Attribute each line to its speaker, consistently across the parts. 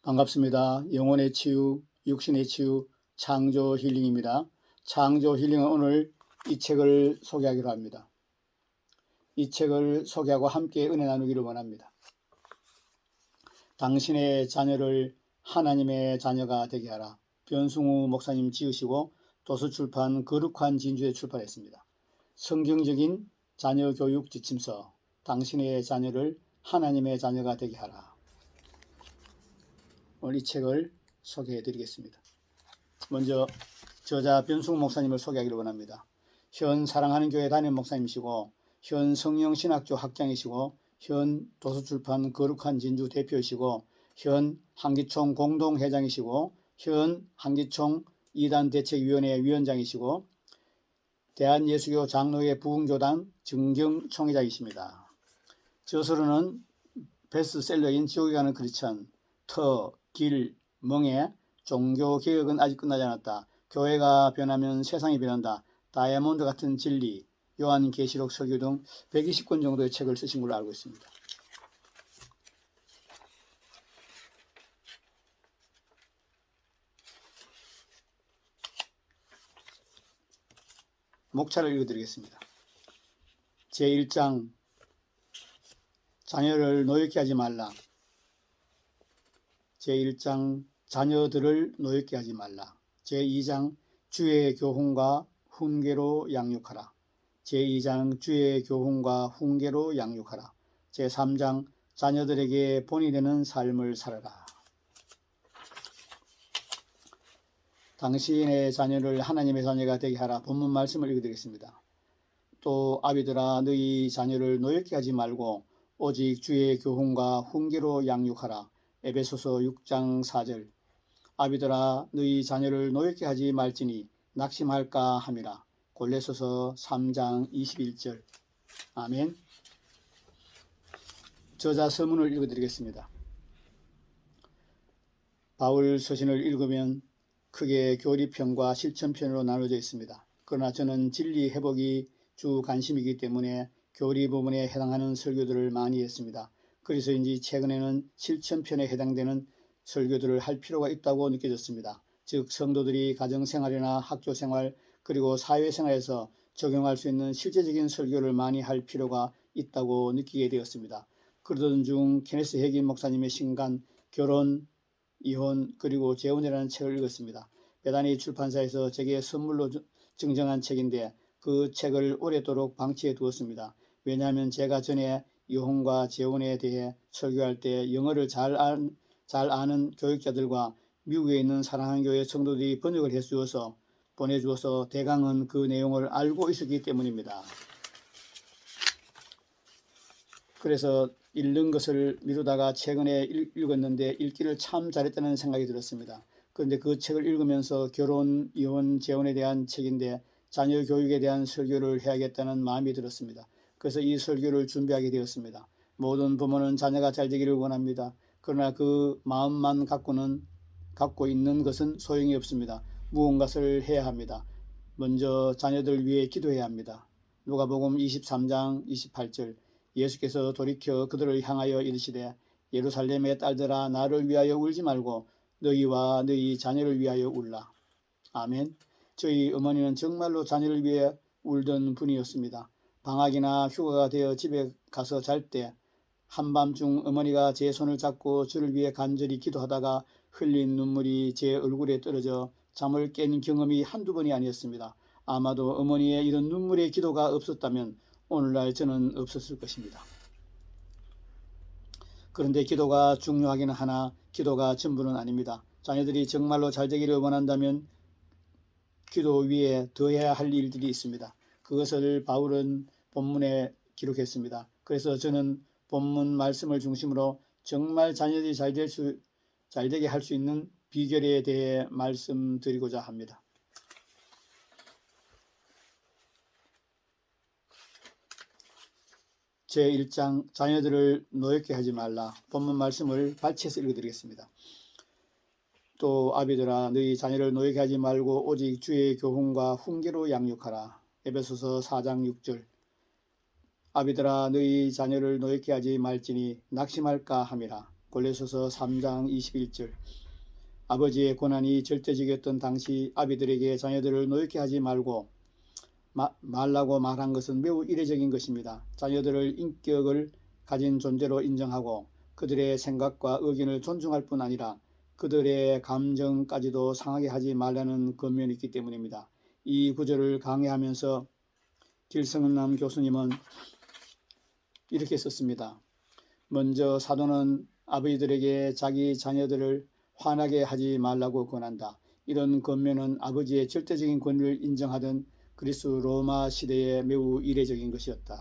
Speaker 1: 반갑습니다. 영혼의 치유, 육신의 치유, 창조 힐링입니다. 창조 힐링은 오늘 이 책을 소개하기로 합니다. 이 책을 소개하고 함께 은혜 나누기를 원합니다. 당신의 자녀를 하나님의 자녀가 되게 하라. 변승우 목사님 지으시고 도서출판 거룩한 진주에 출판했습니다. 성경적인 자녀 교육 지침서, 당신의 자녀를 하나님의 자녀가 되게 하라. 오늘 이 책을 소개해 드리겠습니다. 먼저 저자 변승우 목사님을 소개하기를 원합니다. 현 사랑하는 교회 담임 목사님이시고 현 성령신학교 학장이시고 현 도서출판 거룩한 진주 대표이시고 현 한기총 공동회장이시고 현 한기총 이단대책위원회 위원장이시고 대한예수교 장로회 부흥교단 정경총회장이십니다. 저서로는 베스트셀러인 지옥에 가는 크리스천, 길, 멍에, 종교개혁은 아직 끝나지 않았다. 교회가 변하면 세상이 변한다. 다이아몬드 같은 진리, 요한계시록 설교 등 120권 정도의 책을 쓰신 걸로 알고 있습니다. 목차를 읽어드리겠습니다. 제1장 자녀를 노엽게 하지 말라. 제1장 자녀들을 노엽게 하지 말라. 제2장 주의 교훈과 훈계로 양육하라. 제2장 주의 교훈과 훈계로 양육하라. 제3장 자녀들에게 본이 되는 삶을 살아라. 당신의 자녀를 하나님의 자녀가 되게 하라. 본문 말씀을 읽어드리겠습니다. 또 아비들아 너희 자녀를 노엽게 하지 말고 오직 주의 교훈과 훈계로 양육하라. 에베소서 6장 4절. 아비들아 너희 자녀를 노엽게 하지 말지니 낙심할까 함이라. 골로새서 3장 21절. 아멘. 저자 서문을 읽어드리겠습니다. 바울 서신을 읽으면 크게 교리편과 실천편으로 나눠져 있습니다. 그러나 저는 진리 회복이 주 관심이기 때문에 교리 부분에 해당하는 설교들을 많이 했습니다. 그래서인지 최근에는 실천편에 해당되는 설교들을 할 필요가 있다고 느껴졌습니다. 즉 성도들이 가정생활이나 학교생활 그리고 사회생활에서 적용할 수 있는 실제적인 설교를 많이 할 필요가 있다고 느끼게 되었습니다. 그러던 중 케네스 해긴 목사님의 신간 결혼, 이혼 그리고 재혼이라는 책을 읽었습니다. 베다니 출판사에서 제게 선물로 증정한 책인데 그 책을 오래도록 방치해 두었습니다. 왜냐하면 제가 전에 이혼과 재혼에 대해 설교할 때 영어를 잘 아는 교육자들과 미국에 있는 사랑하는 교회 성도들이 번역을 해주어서 보내주어서 대강은 그 내용을 알고 있었기 때문입니다. 그래서 읽는 것을 미루다가 최근에 읽었는데 읽기를 참 잘했다는 생각이 들었습니다. 그런데 그 책을 읽으면서 결혼, 이혼, 재혼에 대한 책인데 자녀 교육에 대한 설교를 해야겠다는 마음이 들었습니다. 그래서 이 설교를 준비하게 되었습니다. 모든 부모는 자녀가 잘 되기를 원합니다. 그러나 그 마음만 갖고 있는 것은 소용이 없습니다. 무언가를 해야 합니다. 먼저 자녀들 위해 기도해야 합니다. 누가복음 23장 28절. 예수께서 돌이켜 그들을 향하여 이르시되 예루살렘의 딸들아 나를 위하여 울지 말고 너희와 너희 자녀를 위하여 울라. 아멘. 저희 어머니는 정말로 자녀를 위해 울던 분이었습니다. 방학이나 휴가가 되어 집에 가서 잘 때 한밤중 어머니가 제 손을 잡고 저를 위해 간절히 기도하다가 흘린 눈물이 제 얼굴에 떨어져 잠을 깬 경험이 한두 번이 아니었습니다. 아마도 어머니의 이런 눈물의 기도가 없었다면 오늘날 저는 없었을 것입니다. 그런데 기도가 중요하기는 하나 기도가 전부는 아닙니다. 자녀들이 정말로 잘 되기를 원한다면 기도 위에 더해야 할 일들이 있습니다. 그것을 바울은 본문에 기록했습니다. 그래서 저는 본문 말씀을 중심으로 정말 자녀들이 잘 되게 할 수 있는 비결에 대해 말씀드리고자 합니다. 제1장 자녀들을 노엽게 하지 말라. 본문 말씀을 발췌해서 읽어드리겠습니다. 또 아비들아 너희 자녀를 노엽게 하지 말고 오직 주의 교훈과 훈계로 양육하라. 에베소서 4장 6절. 아비들아 너희 자녀를 노엽게 하지 말지니 낙심할까 함이라. 골로새서 3장 21절. 아버지의 권한이 절대적이었던 당시 아비들에게 자녀들을 노엽게 하지 말라고 말한 것은 매우 이례적인 것입니다. 자녀들을 인격을 가진 존재로 인정하고 그들의 생각과 의견을 존중할 뿐 아니라 그들의 감정까지도 상하게 하지 말라는 권면이 있기 때문입니다. 이 구절을 강의하면서 길성남 교수님은 이렇게 썼습니다. 먼저 사도는 아버지들에게 자기 자녀들을 화나게 하지 말라고 권한다. 이런 권면은 아버지의 절대적인 권위를 인정하던 그리스 로마 시대에 매우 이례적인 것이었다.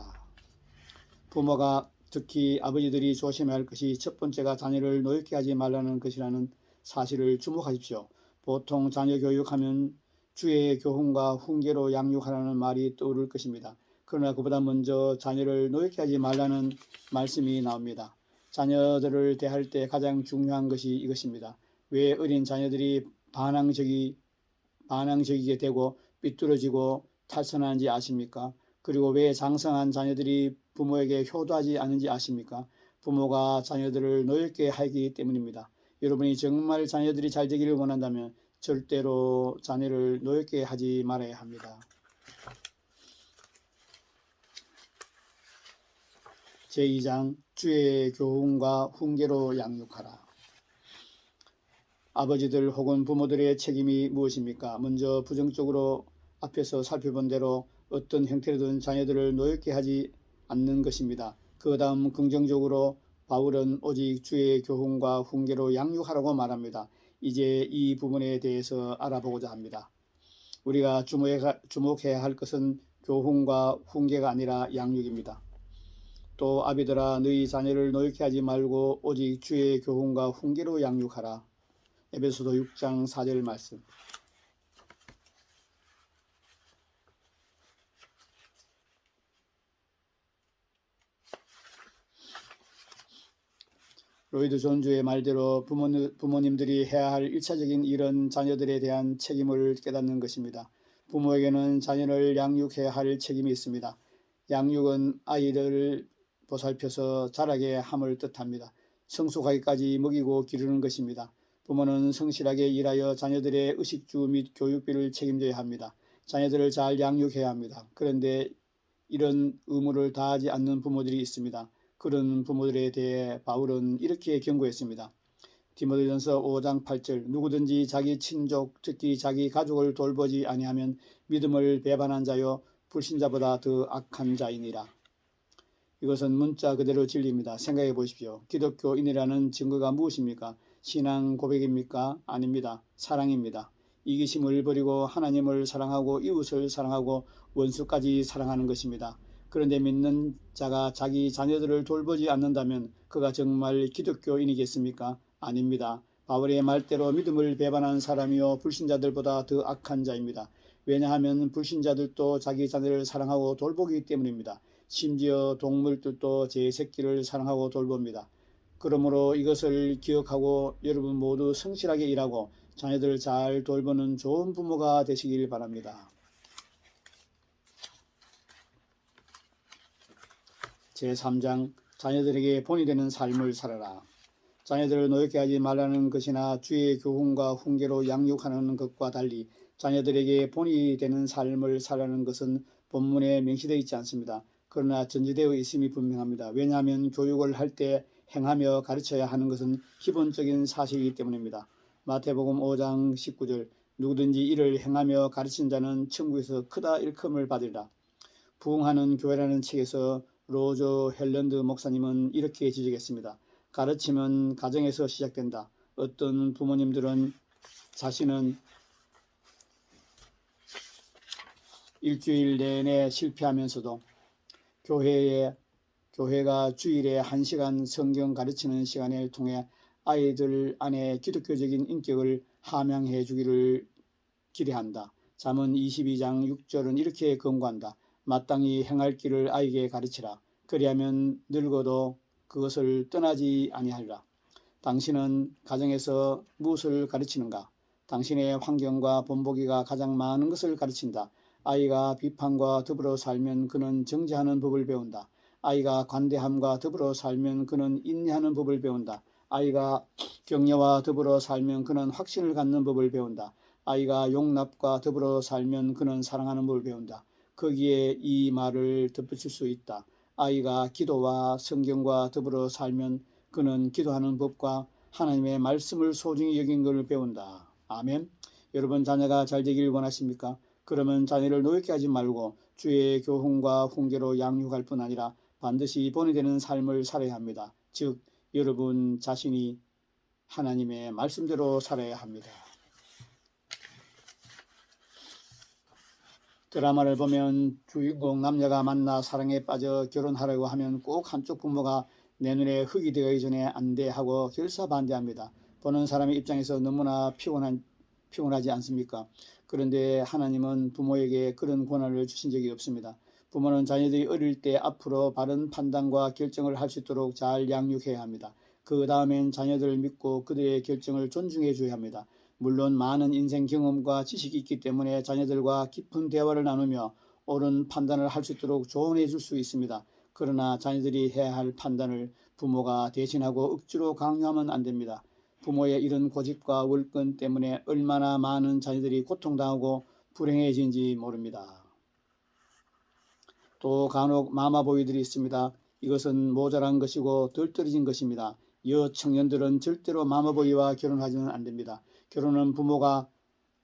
Speaker 1: 부모가 특히 아버지들이 조심해야 할 것이 첫 번째가 자녀를 노엽게 하지 말라는 것이라는 사실을 주목하십시오. 보통 자녀 교육하면 주의 교훈과 훈계로 양육하라는 말이 떠오를 것입니다. 그러나 그보다 먼저 자녀를 노엽게 하지 말라는 말씀이 나옵니다. 자녀들을 대할 때 가장 중요한 것이 이것입니다. 왜 어린 자녀들이 반항적이게 되고 삐뚤어지고 탈선하는지 아십니까? 그리고 왜 장성한 자녀들이 부모에게 효도하지 않는지 아십니까? 부모가 자녀들을 노엽게 하기 때문입니다. 여러분이 정말 자녀들이 잘 되기를 원한다면 절대로 자녀를 노엽게 하지 말아야 합니다. 제2장 주의 교훈과 훈계로 양육하라. 아버지들 혹은 부모들의 책임이 무엇입니까? 먼저 부정적으로 앞에서 살펴본 대로 어떤 형태로든 자녀들을 노엽게 하지 않는 것입니다. 그 다음 긍정적으로 바울은 오직 주의 교훈과 훈계로 양육하라고 말합니다. 이제 이 부분에 대해서 알아보고자 합니다. 우리가 주목해야 할 것은 교훈과 훈계가 아니라 양육입니다. 또 아비들아 너희 자녀를 노엽게 하지 말고 오직 주의 교훈과 훈계로 양육하라. 에베소서 6장 4절 말씀. 로이드 존주의 말대로 부모님들이 해야 할 1차적인 일은 자녀들에 대한 책임을 깨닫는 것입니다. 부모에게는 자녀를 양육해야 할 책임이 있습니다. 양육은 아이들을 보살펴서 자라게 함을 뜻합니다. 성숙하기까지 먹이고 기르는 것입니다. 부모는 성실하게 일하여 자녀들의 의식주 및 교육비를 책임져야 합니다. 자녀들을 잘 양육해야 합니다. 그런데 이런 의무를 다하지 않는 부모들이 있습니다. 그런 부모들에 대해 바울은 이렇게 경고했습니다. 디모데전서 5장 8절. 누구든지 자기 친족 특히 자기 가족을 돌보지 아니하면 믿음을 배반한 자요 불신자보다 더 악한 자이니라. 이것은 문자 그대로 진리입니다. 생각해 보십시오. 기독교인이라는 증거가 무엇입니까? 신앙 고백입니까? 아닙니다. 사랑입니다. 이기심을 버리고 하나님을 사랑하고 이웃을 사랑하고 원수까지 사랑하는 것입니다. 그런데 믿는 자가 자기 자녀들을 돌보지 않는다면 그가 정말 기독교인이겠습니까? 아닙니다. 바울의 말대로 믿음을 배반한 사람이요 불신자들보다 더 악한 자입니다. 왜냐하면 불신자들도 자기 자녀를 사랑하고 돌보기 때문입니다. 심지어 동물들도 제 새끼를 사랑하고 돌봅니다. 그러므로 이것을 기억하고 여러분 모두 성실하게 일하고 자녀들을 잘 돌보는 좋은 부모가 되시길 바랍니다. 제3장 자녀들에게 본이 되는 삶을 살아라. 자녀들을 노엽게 하지 말라는 것이나 주의 교훈과 훈계로 양육하는 것과 달리 자녀들에게 본이 되는 삶을 살아가는 것은 본문에 명시되어 있지 않습니다. 그러나 전제되어 있음이 분명합니다. 왜냐하면 교육을 할 때 행하며 가르쳐야 하는 것은 기본적인 사실이기 때문입니다. 마태복음 5장 19절. 누구든지 이를 행하며 가르친 자는 천국에서 크다 일컬음을 받으리라. 부흥하는 교회라는 책에서 로저 헬런드 목사님은 이렇게 지적했습니다. 가르침은 가정에서 시작된다. 어떤 부모님들은 자신은 일주일 내내 실패하면서도 교회가 주일에 1시간 성경 가르치는 시간을 통해 아이들 안에 기독교적인 인격을 함양해 주기를 기대한다. 잠언 22장 6절은 이렇게 권고한다. 마땅히 행할 길을 아이에게 가르치라. 그리하면 늙어도 그것을 떠나지 아니하리라. 당신은 가정에서 무엇을 가르치는가? 당신의 환경과 본보기가 가장 많은 것을 가르친다. 아이가 비판과 더불어 살면 그는 정죄하는 법을 배운다. 아이가 관대함과 더불어 살면 그는 인내하는 법을 배운다. 아이가 격려와 더불어 살면 그는 확신을 갖는 법을 배운다. 아이가 용납과 더불어 살면 그는 사랑하는 법을 배운다. 거기에 이 말을 덧붙일 수 있다. 아이가 기도와 성경과 더불어 살면 그는 기도하는 법과 하나님의 말씀을 소중히 여긴 것을 배운다. 아멘. 여러분 자녀가 잘 되길 원하십니까? 그러면 자녀를 노엽게 하지 말고 주의 교훈과 훈계로 양육할 뿐 아니라 반드시 본이 되는 삶을 살아야 합니다. 즉 여러분 자신이 하나님의 말씀대로 살아야 합니다. 드라마를 보면 주인공 남녀가 만나 사랑에 빠져 결혼하려고 하면 꼭 한쪽 부모가 내 눈에 흙이 되기 전에 안 돼 하고 결사반대합니다. 보는 사람의 입장에서 너무나 피곤하지 않습니까? 그런데 하나님은 부모에게 그런 권한을 주신 적이 없습니다. 부모는 자녀들이 어릴 때 앞으로 바른 판단과 결정을 할 수 있도록 잘 양육해야 합니다. 그 다음엔 자녀들을 믿고 그들의 결정을 존중해 줘야 합니다. 물론 많은 인생 경험과 지식이 있기 때문에 자녀들과 깊은 대화를 나누며 옳은 판단을 할 수 있도록 조언해 줄 수 있습니다. 그러나 자녀들이 해야 할 판단을 부모가 대신하고 억지로 강요하면 안 됩니다. 부모의 이런 고집과 월권 때문에 얼마나 많은 자녀들이 고통당하고 불행해진지 모릅니다. 또 간혹 마마보이들이 있습니다. 이것은 모자란 것이고 덜 떨어진 것입니다. 여청년들은 절대로 마마보이와 결혼하지는 안 됩니다. 결혼은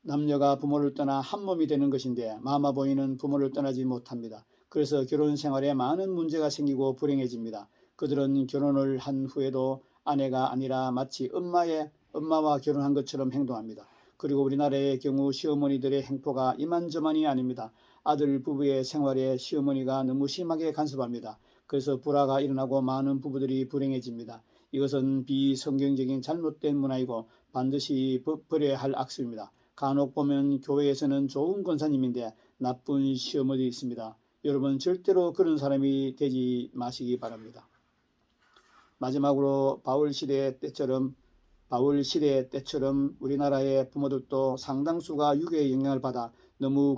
Speaker 1: 남녀가 부모를 떠나 한 몸이 되는 것인데 마마보이는 부모를 떠나지 못합니다. 그래서 결혼 생활에 많은 문제가 생기고 불행해집니다. 그들은 결혼을 한 후에도 아내가 아니라 마치 엄마와 결혼한 것처럼 행동합니다. 그리고 우리나라의 경우 시어머니들의 행포가 이만저만이 아닙니다. 아들 부부의 생활에 시어머니가 너무 심하게 간섭합니다. 그래서 불화가 일어나고 많은 부부들이 불행해집니다. 이것은 비성경적인 잘못된 문화이고 반드시 버려야 할 악습입니다. 간혹 보면 교회에서는 좋은 권사님인데 나쁜 시어머니 있습니다. 여러분 절대로 그런 사람이 되지 마시기 바랍니다. 마지막으로 바울 시대 때처럼 우리나라의 부모들도 상당수가 유교의 영향을 받아 너무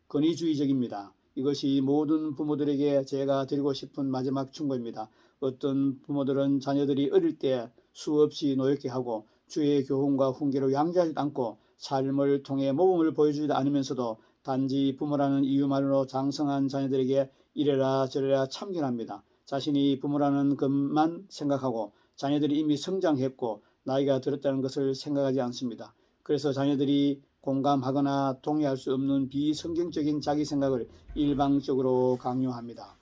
Speaker 1: 권위주의적입니다. 이것이 모든 부모들에게 제가 드리고 싶은 마지막 충고입니다. 어떤 부모들은 자녀들이 어릴 때 수없이 노엽게 하고 주의 교훈과 훈계로 양지하지 않고 삶을 통해 모범을 보여주지 않으면서도 단지 부모라는 이유만으로 장성한 자녀들에게 이래라 저래라 참견합니다. 자신이 부모라는 것만 생각하고 자녀들이 이미 성장했고 나이가 들었다는 것을 생각하지 않습니다. 그래서 자녀들이 공감하거나 동의할 수 없는 비성경적인 자기 생각을 일방적으로 강요합니다.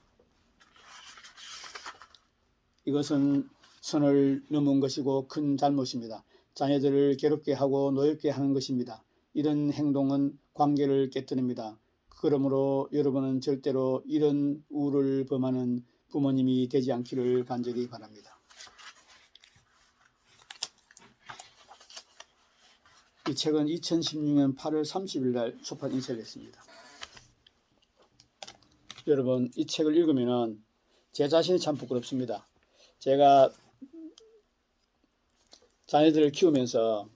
Speaker 1: 이것은 선을 넘은 것이고 큰 잘못입니다. 자녀들을 괴롭게 하고 노엽게 하는 것입니다. 이런 행동은 관계를 깨뜨립니다. 그러므로 여러분은 절대로 이런 우를 범하는 부모님이 되지 않기를 간절히 바랍니다. 이 책은 2016년 8월 30일 날 초판 인쇄를 했습니다. 여러분 이 책을 읽으면 제 자신이 참 부끄럽습니다. 제가 자녀들을 키우면서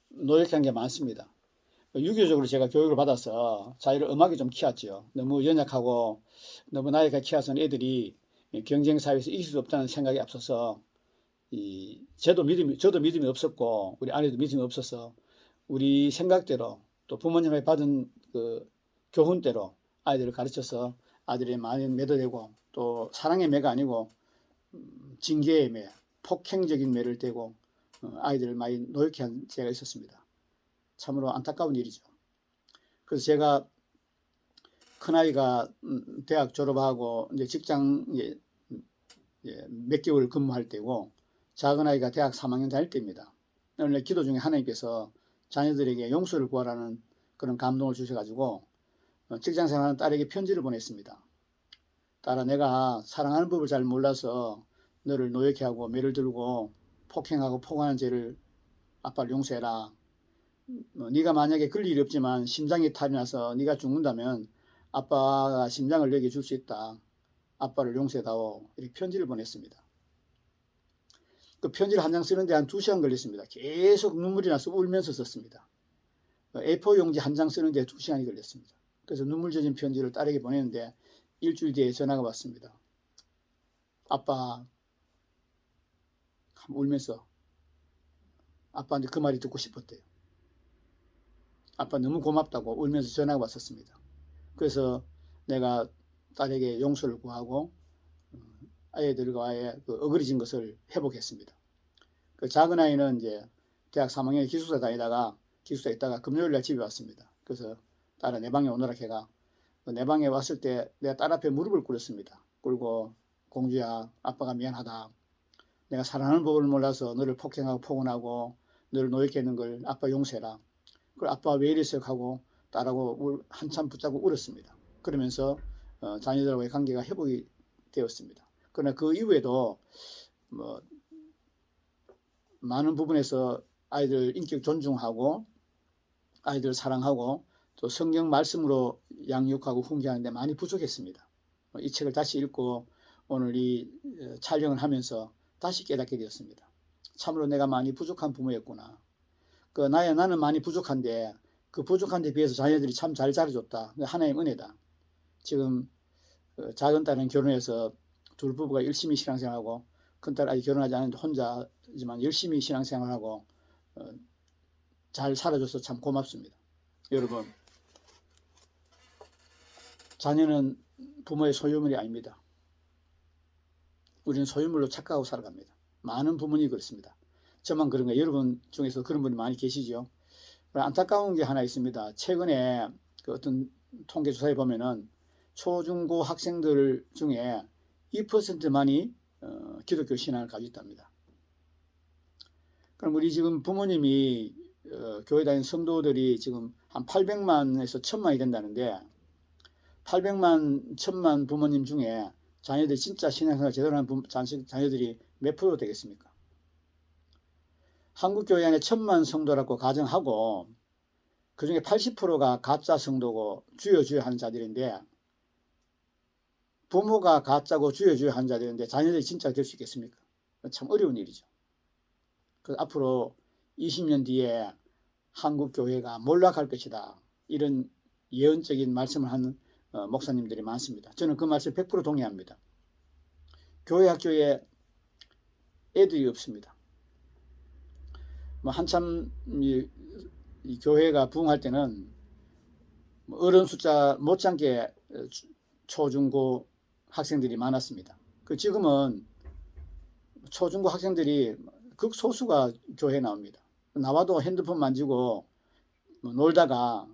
Speaker 1: 노력한 게 많습니다. 유교적으로 제가 교육을 받아서 자녀를 엄하게 좀 키웠죠. 너무 연약하고 너무 나이가 키워서는 애들이 경쟁사회에서 이길 수 없다는 생각이 앞서서 저도 믿음이 없었고 우리 아내도 믿음이 없어서 우리 생각대로 또 부모님의 받은 그 교훈대로 아이들을 가르쳐서 아들이 많이 매도되고 또 사랑의 매가 아니고 징계의 매, 폭행적인 매를 대고 아이들을 많이 노엽게 한 제가 있었습니다. 참으로 안타까운 일이죠. 그래서 제가 큰아이가 대학 졸업하고 이제 직장에 몇 개월 근무할 때고 작은아이가 대학 3학년 다닐 때입니다. 오늘 기도 중에 하나님께서 자녀들에게 용서를 구하라는 그런 감동을 주셔가지고 직장생활하는 딸에게 편지를 보냈습니다. 딸아, 내가 사랑하는 법을 잘 몰라서 너를 노엽게 하고 매를 들고 폭행하고 포관하는 죄를 아빠를 용서해라. 네가 만약에 그럴 일이 없지만 심장이 탈이 나서 네가 죽는다면 아빠가 심장을 너에게 줄 수 있다. 아빠를 용서해다오. 이렇게 편지를 보냈습니다. 그 편지를 한 장 쓰는데 한 2시간 걸렸습니다. 계속 눈물이 나서 울면서 썼습니다. A4 용지 한 장 쓰는데 2시간이 걸렸습니다. 그래서 눈물 젖은 편지를 딸에게 보냈는데 일주일 뒤에 전화가 왔습니다. 아빠, 울면서 아빠한테 그 말이 듣고 싶었대요. 아빠 너무 고맙다고 울면서 전화가 왔었습니다. 그래서 내가 딸에게 용서를 구하고 아이들과의 그 어그러진 것을 회복했습니다. 그 작은 아이는 이제 대학 3학년 기숙사 다니다가 기숙사에 있다가 금요일날 집에 왔습니다. 그래서 딸은 내 방에 오너라 해가 내 방에 왔을 때 내가 딸 앞에 무릎을 꿇었습니다. 꿇고 공주야, 아빠가 미안하다. 내가 사랑하는 법을 몰라서 너를 폭행하고 폭언하고 너를 노예케 했는 걸 아빠 용서해라. 그걸 아빠가 왜 이랬어 하고 딸하고 한참 붙잡고 울었습니다. 그러면서 자녀들과의 관계가 회복이 되었습니다. 그러나 그 이후에도 뭐 많은 부분에서 아이들 인격 존중하고 아이들 사랑하고 또 성경 말씀으로 양육하고 훈계하는데 많이 부족했습니다. 이 책을 다시 읽고 오늘 이 촬영을 하면서 다시 깨닫게 되었습니다. 참으로 내가 많이 부족한 부모였구나. 나는 많이 부족한데 그 부족한 데 비해서 자녀들이 참 잘 자라줬다. 하나님의 은혜다. 지금 작은 딸은 결혼해서 둘 부부가 열심히 신앙생활하고 큰딸 아직 결혼하지 않았는데 혼자지만 열심히 신앙생활하고 잘 살아줘서 참 고맙습니다. 여러분, 자녀는 부모의 소유물이 아닙니다. 우리는 소유물로 착각하고 살아갑니다. 많은 부모님이 그렇습니다. 저만 그런 거예요. 여러분 중에서 그런 분이 많이 계시죠. 안타까운 게 하나 있습니다. 최근에 그 어떤 통계조사에 보면은 초중고 학생들 중에 2%만이 기독교 신앙을 가지고 있답니다. 그럼 우리 지금 부모님이 교회 다니는 성도들이 지금 한 800만에서 1000만이 된다는데 800만, 1000만 부모님 중에 자녀들이 진짜 신앙생활 제대로 하는 자녀들이 몇 프로 되겠습니까? 한국교회 안에 1000만 성도라고 가정하고 그 중에 80%가 가짜 성도고 주여 주여 하는 자들인데 부모가 가짜고 주여 주여 하는 자들인데 자녀들이 진짜 될 수 있겠습니까? 참 어려운 일이죠. 그래서 앞으로 20년 뒤에 한국교회가 몰락할 것이다. 이런 예언적인 말씀을 하는 목사님들이 많습니다. 저는 그 말씀 100% 동의합니다. 교회 학교에 애들이 없습니다. 한참 이 교회가 부흥할 때는 어른 숫자 못지않게 초중고 학생들이 많았습니다. 지금은 초중고 학생들이 극소수가 교회에 나옵니다. 나와도 핸드폰 만지고 놀다가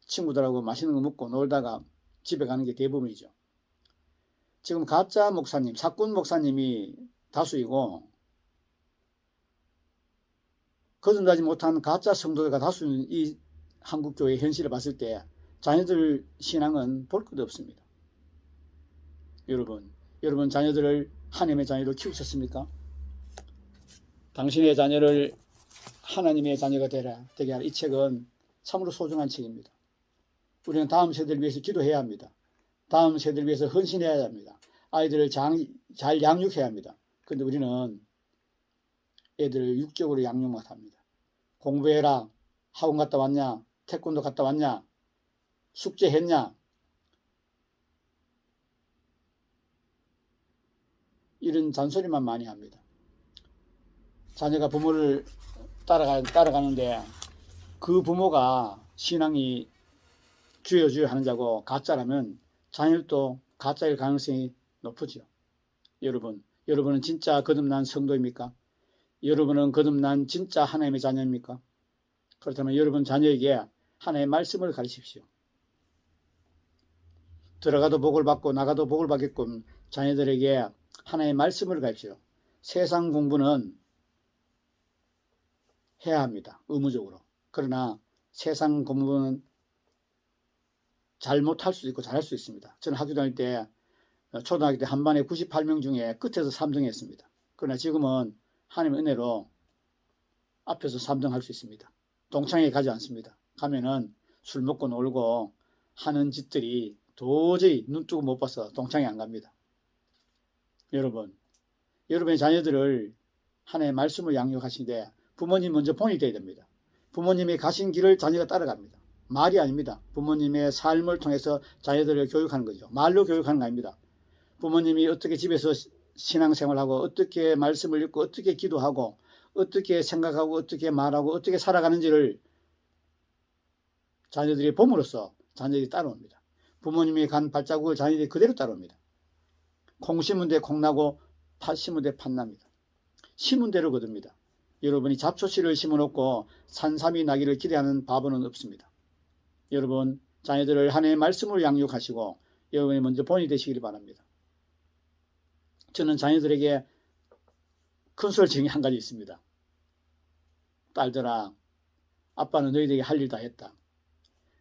Speaker 1: 친구들하고 맛있는 거 먹고 놀다가 집에 가는 게 대부분이죠. 지금 가짜 목사님, 사꾼 목사님이 다수이고 거듭나지 못한 가짜 성도가 다수인 이 한국교회 현실을 봤을 때 자녀들 신앙은 볼 것도 없습니다. 여러분 자녀들을 하나님의 자녀로 키우셨습니까? 당신의 자녀를 하나님의 자녀가 되게 할 이 책은 참으로 소중한 책입니다. 우리는 다음 세대를 위해서 기도해야 합니다. 다음 세대를 위해서 헌신해야 합니다. 아이들을 잘 양육해야 합니다. 그런데 우리는 애들을 육적으로 양육만 합니다. 공부해라. 학원 갔다 왔냐? 태권도 갔다 왔냐? 숙제했냐? 이런 잔소리만 많이 합니다. 자녀가 부모를 따라가는데 그 부모가 신앙이 주여 주여 하는 자고 가짜라면 자녀도 가짜일 가능성이 높으죠. 여러분은 진짜 거듭난 성도입니까? 여러분은 거듭난 진짜 하나님의 자녀입니까? 그렇다면 여러분 자녀에게 하나님의 말씀을 가르치십시오. 들어가도 복을 받고 나가도 복을 받게끔 자녀들에게 하나님의 말씀을 가르치십시오. 세상 공부는 해야 합니다. 의무적으로. 그러나 세상 공부는 잘 못할 수도 있고 잘할 수 있습니다. 저는 학교 다닐 때 초등학교 때 한 반에 98명 중에 끝에서 3등 했습니다. 그러나 지금은 하나님의 은혜로 앞에서 3등 할 수 있습니다. 동창회 가지 않습니다. 가면은 술 먹고 놀고 하는 짓들이 도저히 눈 뜨고 못 봐서 동창회 안 갑니다. 여러분의 자녀들을 하나님의 말씀을 양육하시는데 부모님 먼저 본이 되어야 됩니다. 부모님이 가신 길을 자녀가 따라갑니다. 말이 아닙니다. 부모님의 삶을 통해서 자녀들을 교육하는 거죠. 말로 교육하는 거 아닙니다. 부모님이 어떻게 집에서 신앙생활하고 어떻게 말씀을 읽고 어떻게 기도하고 어떻게 생각하고 어떻게 말하고 어떻게 살아가는지를 자녀들이 봄으로써 자녀들이 따라옵니다. 부모님이 간 발자국을 자녀들이 그대로 따라옵니다. 콩 심은 데 콩나고 팥 심은 데 팥납니다. 심은 대로 거둡니다. 여러분이 잡초씨를 심어놓고 산삼이 나기를 기대하는 바보는 없습니다. 여러분 자녀들을 하나님의 말씀으로 양육하시고 여러분이 먼저 본이 되시길 바랍니다. 저는 자녀들에게 큰 소리칭이 한 가지 있습니다. 딸들아, 아빠는 너희들에게 할 일 다 했다.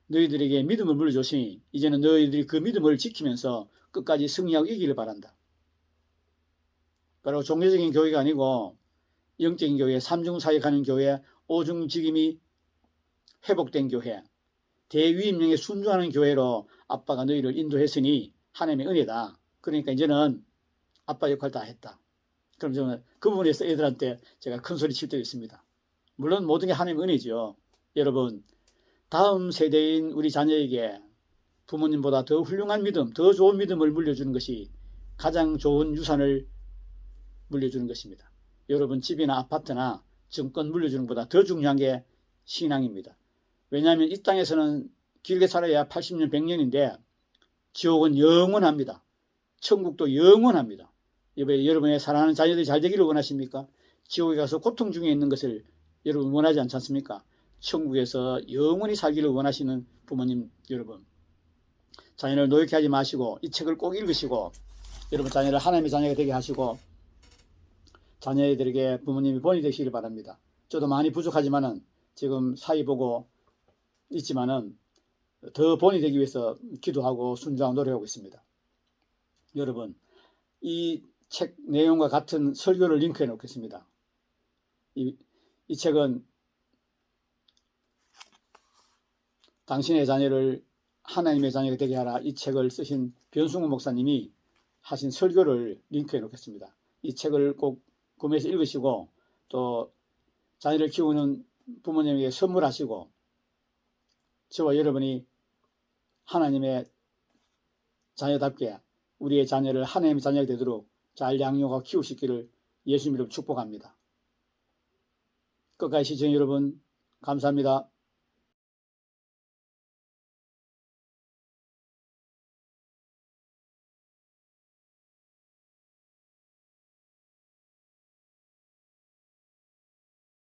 Speaker 1: 너희들에게 믿음을 물려줬으니 이제는 너희들이 그 믿음을 지키면서 끝까지 승리하고 이기를 바란다. 바로 종교적인 교회가 아니고 영적인 교회, 삼중사에 가는 교회, 오중직임이 회복된 교회, 대위임령에 순종하는 교회로 아빠가 너희를 인도했으니 하나님의 은혜다. 그러니까 이제는 아빠 역할 다 했다. 그럼 저는 그 부분에서 애들한테 제가 큰 소리 칠 때도 있습니다. 물론 모든 게 하나님의 은혜죠. 여러분 다음 세대인 우리 자녀에게 부모님보다 더 훌륭한 믿음, 더 좋은 믿음을 물려주는 것이 가장 좋은 유산을 물려주는 것입니다. 여러분 집이나 아파트나 증권 물려주는 것보다 더 중요한 게 신앙입니다. 왜냐하면 이 땅에서는 길게 살아야 80년, 100년인데 지옥은 영원합니다. 천국도 영원합니다. 여러분의 사랑하는 자녀들이 잘 되기를 원하십니까? 지옥에 가서 고통 중에 있는 것을 여러분 원하지 않지 않습니까? 천국에서 영원히 살기를 원하시는 부모님 여러분, 자녀를 노역해 하지 마시고 이 책을 꼭 읽으시고 여러분 자녀를 하나님의 자녀가 되게 하시고 자녀들에게 부모님이 본이 되시길 바랍니다. 저도 많이 부족하지만은 지금 사이 보고 있지만은 더 본이 되기 위해서 기도하고 순종하고 노력하고 있습니다. 여러분 이 책 내용과 같은 설교를 링크해 놓겠습니다. 이 책은 당신의 자녀를 하나님의 자녀가 되게 하라, 이 책을 쓰신 변승우 목사님이 하신 설교를 링크해 놓겠습니다. 이 책을 꼭 구매해서 읽으시고 또 자녀를 키우는 부모님에게 선물하시고 저와 여러분이 하나님의 자녀답게 우리의 자녀를 하나님의 자녀가 되도록 잘 양육하고 키우시기를 예수님 이름으로 축복합니다. 끝까지 시청해 여러분 감사합니다.